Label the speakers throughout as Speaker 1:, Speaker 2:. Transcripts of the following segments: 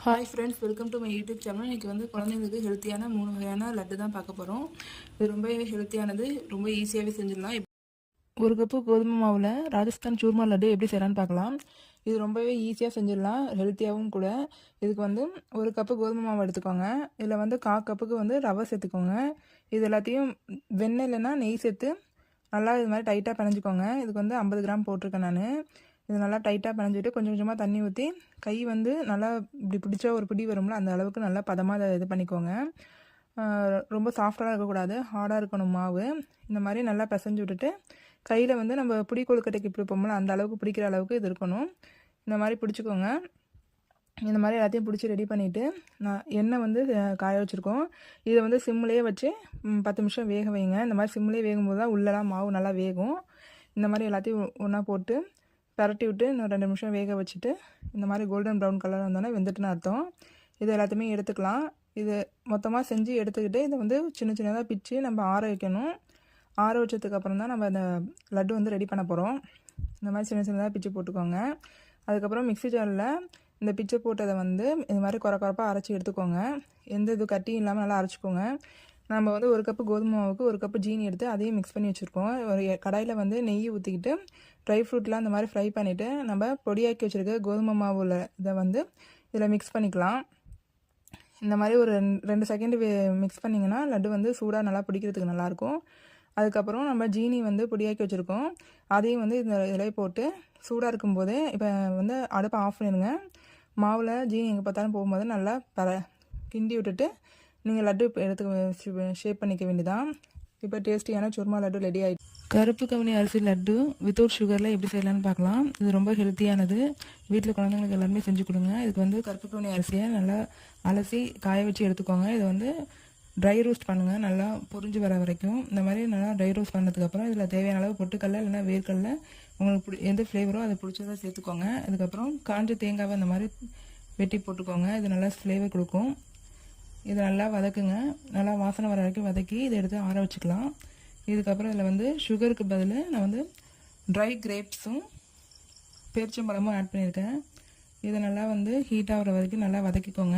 Speaker 1: Hi friends, welcome to my YouTube channel. இன்றைக்கி வந்து குழந்தைங்களுக்கு ஹெல்த்தியான 3 வகையான லட்டு தான் பார்க்க போகிறோம். இது ரொம்ப ஹெல்த்தியானது, ரொம்ப ஈஸியாகவே செஞ்சிடலாம். ஒரு கப்பு கோதுமை மாவில் ராஜஸ்தான் சூர்மா லட்டு எப்படி செய்யலான்னு பார்க்கலாம். இது ரொம்பவே ஈஸியாக செஞ்சிடலாம், ஹெல்த்தியாகவும் கூட. இதுக்கு வந்து ஒரு கப்பு கோதுமை மாவு எடுத்துக்கோங்க. இதில் வந்து 1/4 கப்புக்கு வந்து ரவை சேர்த்துக்கோங்க. இது எல்லாத்தையும் வெண்ணெய் இல்லைன்னா நெய் சேர்த்து நல்லா இது மாதிரி டைட்டாக பிணைஞ்சிக்கோங்க. இதுக்கு வந்து 50 கிராம் போட்டிருக்கேன் நான். இது நல்லா டைட்டாக பிணைஞ்சிட்டு கொஞ்சம் கொஞ்சமாக தண்ணி ஊற்றி கை வந்து நல்லா இப்படி பிடிச்சா ஒரு பிடி வரும்ல, அந்த அளவுக்கு நல்லா பதமாக அதை இது பண்ணிக்கோங்க. ரொம்ப சாஃப்டாக இருக்கக்கூடாது, ஹார்டாக இருக்கணும் மாவு. இந்த மாதிரி நல்லா பிசைஞ்சு விட்டுட்டு கையில் வந்து நம்ம பிடி கொழுக்கட்டைக்கு பிடிப்போம்ல, அந்த அளவுக்கு பிடிக்கிற அளவுக்கு இது இருக்கணும். இந்த மாதிரி பிடிச்சிக்கோங்க. இந்த மாதிரி எல்லாத்தையும் பிடிச்சி ரெடி பண்ணிவிட்டு நான் எண்ணெய் வந்து காய வச்சுருக்கோம். இதை வந்து சிம்லேயே வச்சு 10 நிமிஷம் வேக வைங்க. இந்த மாதிரி சிம்லேயே வேகும்போது தான் உள்ளெல்லாம் மாவு நல்லா வேகும். இந்த மாதிரி எல்லாத்தையும் ஒன்றா போட்டு பரட்டி விட்டு இன்னும் 2 நிமிஷம் வேக வச்சுட்டு இந்த மாதிரி கோல்டன் ப்ரௌன் கலர் வந்தோன்னே வெந்துட்டுன்னு அர்த்தம். இது எல்லாத்தையுமே எடுத்துக்கலாம். இது மொத்தமாக செஞ்சு எடுத்துக்கிட்டு இதை வந்து சின்ன சின்னதாக பிச்சு நம்ம ஆற வைக்கணும். ஆற வச்சதுக்கப்புறம் தான் நம்ம அந்த லட்டு வந்து ரெடி பண்ண போகிறோம். இந்த மாதிரி சின்ன சின்னதாக பிச்சு போட்டுக்கோங்க. அதுக்கப்புறம் மிக்ஸி ஜாரில் இந்த பிச்சை போட்டதை வந்து இது மாதிரி குறப்பாக அரைச்சி எடுத்துக்கோங்க. எந்த இது கட்டியும் இல்லாமல் நல்லா அரைச்சிக்கோங்க. நம்ம வந்து ஒரு கப்பு கோதுமை மாவுக்கு ஒரு கப்பு ஜீனி எடுத்து அதையும் மிக்ஸ் பண்ணி வச்சுருக்கோம். ஒரு கடாயில் வந்து நெய் ஊற்றிக்கிட்டு ட்ரை ஃப்ரூட்லாம் இந்த மாதிரி ஃப்ரை பண்ணிவிட்டு நம்ம பொடியாக்கி வச்சுருக்க கோதுமை மாவில் இதை வந்து இதில் மிக்ஸ் பண்ணிக்கலாம். இந்த மாதிரி ஒரு 2 செகண்ட் மிக்ஸ் பண்ணிங்கன்னா லட்டு வந்து சூடாக நல்லா பிடிக்கிறதுக்கு நல்லாயிருக்கும். அதுக்கப்புறம் நம்ம ஜீனி வந்து பொடியாக்கி வச்சுருக்கோம். அதையும் வந்து இந்த இதில் போட்டு சூடாக இருக்கும்போதே இப்போ வந்து அடுப்பை ஆஃப் பண்ணிடுங்க. மாவில் ஜீனி எங்கே பார்த்தாலும் போகும்போது நல்லா கிண்டி விட்டுட்டு நீங்கள் லட்டு எடுத்து ஷேப் பண்ணிக்க வேண்டியதான். இப்போ டேஸ்டியான சுர்மா லட்டு ரெடி ஆகிடுச்சு. கருப்பு கவுனி அரிசி லட்டு வித்தவுட் சுகரில் எப்படி செய்யலான்னு பார்க்கலாம். இது ரொம்ப ஹெல்த்தியானது. வீட்டில் குழந்தைங்களுக்கு எல்லாருமே செஞ்சு கொடுங்க. இதுக்கு வந்து கருப்பு கவுனி அரிசியை நல்லா அலசி காய வச்சு எடுத்துக்கோங்க. இதை வந்து ட்ரை ரோஸ்ட் பண்ணுங்கள், நல்லா பொரிஞ்சு வர வரைக்கும். இந்த மாதிரி நல்லா ட்ரை ரோஸ்ட் பண்ணதுக்கப்புறம் இதில் தேவையான அளவு பொட்டுக்கடலை இல்லைன்னா வேர்க்கடலை உங்களுக்கு எந்த ஃப்ளேவரோ அதை பிடிச்சதை சேர்த்துக்கோங்க. அதுக்கப்புறம் காஞ்ச தேங்காவை இந்த மாதிரி வெட்டி போட்டுக்கோங்க. இது நல்லா ஃப்ளேவர் கொடுக்கும். இதை நல்லா வதக்குங்க. நல்லா வாசனை வர வரைக்கும் வதக்கி இதை எடுத்து ஆற வச்சுக்கலாம். இதுக்கப்புறம் இதில் வந்து சுகருக்கு பதில் நான் வந்து ட்ரை கிரேப்ஸும் பேரிச்சம்பழமும் ஆட் பண்ணியிருக்கேன். இதை நல்லா வந்து ஹீட் ஆகிற வரைக்கும் நல்லா வதக்கிக்கோங்க.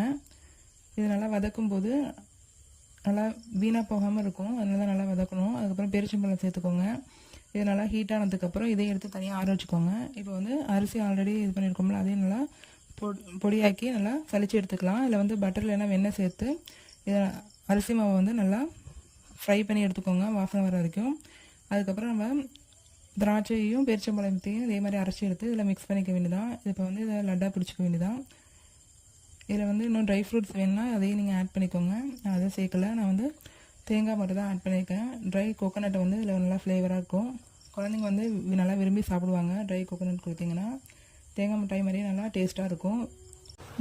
Speaker 1: இது நல்லா வதக்கும்போது நல்லா வீணாக போகாமல் இருக்கும், அதனால தான் நல்லா வதக்கணும். அதுக்கப்புறம் பேரிச்சம்பழம் சேர்த்துக்கோங்க. இது நல்லா ஹீட் ஆனதுக்கப்புறம் இதையும் எடுத்து தனியாக ஆற வச்சுக்கோங்க. இப்போ வந்து அரிசி ஆல்ரெடி இது பண்ணியிருக்கோம்ல, அதையும் நல்லா பொடியாக்கி நல்லா சளிச்சு எடுத்துக்கலாம். இதில் வந்து பட்டர் இல்லைன்னா வெண்ணெய் சேர்த்து இதை அரிசி மாவை வந்து நல்லா ஃப்ரை பண்ணி எடுத்துக்கோங்க வாசனை வர வரைக்கும். அதுக்கப்புறம் நம்ம திராட்சையும் பேரிச்சம்பழத்தையும் இதே மாதிரி அரைச்சி எடுத்து இதில் மிக்ஸ் பண்ணிக்க வேண்டியதான். இப்போ வந்து இதை லட்டாக பிடிச்சிக்க வேண்டியதான். இதில் வந்து இன்னும் ட்ரை ஃப்ரூட்ஸ் வேணுன்னா அதையும் நீங்கள் ஆட் பண்ணிக்கோங்க. நான் அதை சேர்க்கலை, நான் வந்து தேங்காய் மட்டும் தான் ஆட் பண்ணியிருக்கேன். ட்ரை கோகோனட்டை வந்து இதில் நல்லா ஃப்ளேவராக இருக்கும். குழந்தைங்க வந்து நல்லா விரும்பி சாப்பிடுவாங்க. ட்ரை கோகோனட் கொடுத்தீங்கன்னா தேங்காய் மிட்டாய் மாதிரியே நல்லா டேஸ்ட்டாக இருக்கும்.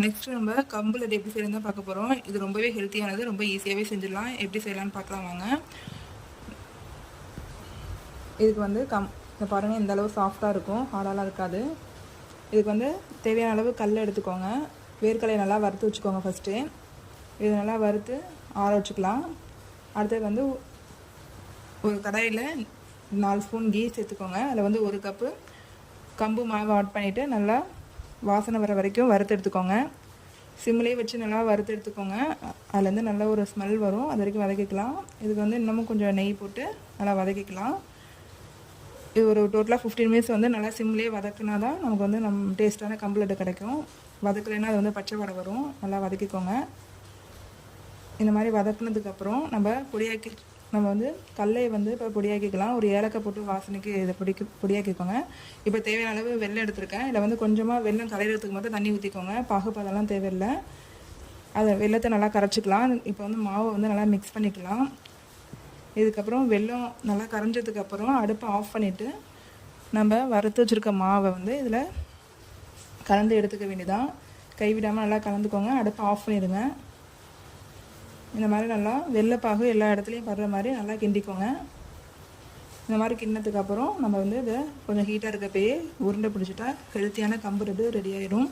Speaker 1: நெக்ஸ்ட்டு நம்ம கம்பு லட்டு எப்படி செய்யணும் தான் பார்க்க போகிறோம். இது ரொம்பவே ஹெல்த்தியானது, ரொம்ப ஈஸியாகவே செஞ்சிடலாம். எப்படி செய்யலான்னு பார்க்கலாம் வாங்க. இதுக்கு வந்து இதை பாருங்கள், இந்த அளவு சாஃப்டாக இருக்கும், ஹார்டாலாம் இருக்காது. இதுக்கு வந்து தேவையான அளவு கல் எடுத்துக்கோங்க. வேர்க்கடலையை நல்லா வறுத்து வச்சுக்கோங்க ஃபஸ்ட்டு. இது நல்லா வறுத்து ஆற வச்சுக்கலாம். அடுத்தது வந்து ஒரு கடாயில் 4 ஸ்பூன் கீ சேர்த்துக்கோங்க. அதில் வந்து 1 கப்பு கம்பு மாவை ஆட் பண்ணிவிட்டு நல்லா வாசனை வர வரைக்கும் வறுத்து எடுத்துக்கோங்க. சிம்லேயே வச்சு நல்லா வறுத்து எடுத்துக்கோங்க. அதுலேருந்து நல்ல ஒரு ஸ்மெல் வரும், அது வரைக்கும் வதக்கிக்கலாம். இதுக்கு வந்து இன்னமும் கொஞ்சம் நெய் போட்டு நல்லா வதக்கிக்கலாம். இது ஒரு டோட்டலாக 15 மினிட்ஸ் வந்து நல்லா சிம்லேயே வதக்குனா தான் நமக்கு வந்து டேஸ்ட்டான கம்பு லட்டு கிடைக்கும். வதக்கலைன்னா அது வந்து பச்சை வடை வரும். நல்லா வதக்கிக்கோங்க. இந்த மாதிரி வதக்குனதுக்கப்புறம் நம்ம வந்து கல்லை வந்து இப்போ பொடியாக்கிக்கலாம். ஒரு ஏலக்காய் போட்டு வாசனைக்கு இதை பொடியாக்கிக்கோங்க. இப்போ தேவையான அளவு வெல்லம் எடுத்துருக்கேன். இதில் வந்து கொஞ்சமாக வெல்லம் கரையிறதுக்கு மட்டும் தண்ணி ஊற்றிக்கோங்க. பாகுபாதெல்லாம் தேவையில்லை. அதை வெல்லத்தை நல்லா கரைச்சிக்கலாம். இப்போ வந்து மாவை வந்து நல்லா மிக்ஸ் பண்ணிக்கலாம். இதுக்கப்புறம் வெல்லம் நல்லா கரைஞ்சதுக்கப்புறம் அடுப்பை ஆஃப் பண்ணிவிட்டு நம்ம வறுத்து வச்சுருக்க மாவை வந்து இதில் கலந்து எடுத்துக்க வேண்டியதான். கைவிடாமல் நல்லா கலந்துக்கோங்க. அடுப்பை ஆஃப் பண்ணிடுங்க. இந்த மாதிரி நல்லா வெள்ளைப்பாகு எல்லா இடத்துலையும் படுற மாதிரி நல்லா கிண்டிக்கோங்க. இந்த மாதிரி கிண்டினதுக்கப்புறம் நம்ம வந்து இதை கொஞ்சம் ஹீட்டாக இருக்கப்பயே உருண்டை பிடிச்சிட்டா ஹெல்த்தியான கம்பு லட்டு ரெடி ஆகிடும்.